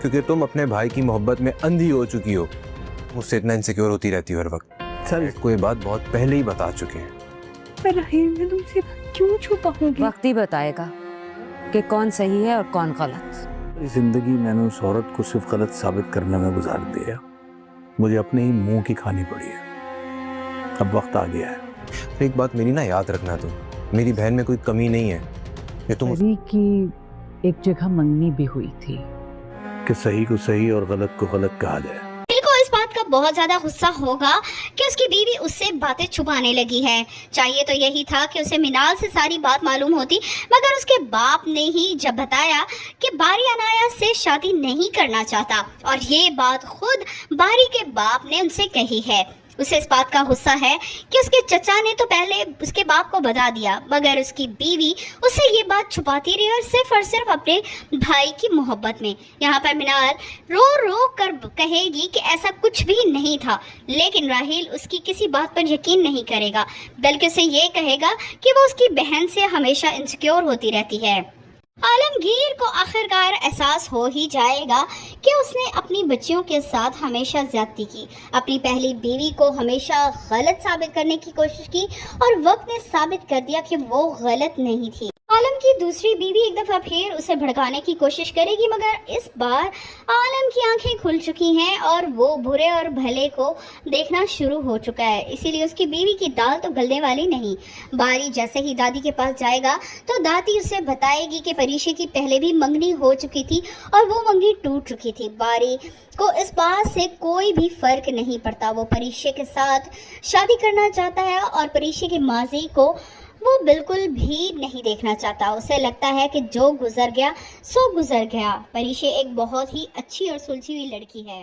क्योंकि तुम अपने भाई की मोहब्बत में अंधी हो चुकी हो, मुझसे इतना इनसिक्योर होती रहती हो हर वक्त। सर को ये बात बहुत पहले ही बता चुके हैं। पर राहिल, मैं तुमसे क्यों छुपाऊंगी? वक्त ही बताएगा कि कौन सही है और कौन गलत। जिंदगी मैंने उस औरत को सिर्फ गलत साबित करने में गुजार दिया, मुझे अपने ही मुंह की खानी पड़ी है। अब वक्त आ गया है। एक बात मेरी ना याद रखना, तुम मेरी बहन में कोई कमी नहीं है। ये तुम परी की एक जगह मंगनी भी हुई थी कि सही को सही और गलत को गलत कहा जाए। दिल को इस बात का बहुत ज्यादा गुस्सा होगा कि उसकी बीवी उससे बातें छुपाने लगी है। चाहिए तो यही था कि उसे मिनाल से सारी बात मालूम होती, मगर उसके बाप ने ही जब बताया कि बारी अनायास से शादी नहीं करना चाहता, और ये बात खुद बारी के बाप ने उनसे कही है। उसे इस बात का गुस्सा है कि उसके चचा ने तो पहले उसके बाप को बता दिया, मगर उसकी बीवी उससे ये बात छुपाती रही और सिर्फ अपने भाई की मोहब्बत में। यहाँ पर मिनाल रो रो कर कहेगी कि ऐसा कुछ भी नहीं था, लेकिन राहिल उसकी किसी बात पर यकीन नहीं करेगा, बल्कि उसे ये कहेगा कि वो उसकी बहन से हमेशा इनसिक्योर होती रहती है। आलमगीर को आखिरकार एहसास हो ही जाएगा कि उसने अपनी बच्चियों के साथ हमेशा ज्यादती की, अपनी पहली बीवी को हमेशा गलत साबित करने की कोशिश की, और वक्त ने साबित कर दिया कि वो गलत नहीं थी। आलम की दूसरी बीवी एक दफा फिर उसे भड़काने की कोशिश करेगी, मगर इस बार आलम की आंखें खुल चुकी हैं और वो बुरे और भले को देखना शुरू हो चुका है, इसीलिए उसकी बीवी की दाल तो गलने वाली नहीं। बारी जैसे ही दादी के पास जाएगा तो दादी उसे बताएगी कि परीक्षे की पहले भी मंगनी हो चुकी थी और वो मंगनी टूट चुकी थी। बारी को इस बात से कोई भी फर्क नहीं पड़ता, वो परीक्षे के साथ शादी करना चाहता है और परीक्षे के माजी को वो बिल्कुल भी नहीं देखना चाहता। उसे लगता है कि जो गुजर गया सो गुजर गया। परीक्षे एक बहुत ही अच्छी और सुलझी हुई लड़की है।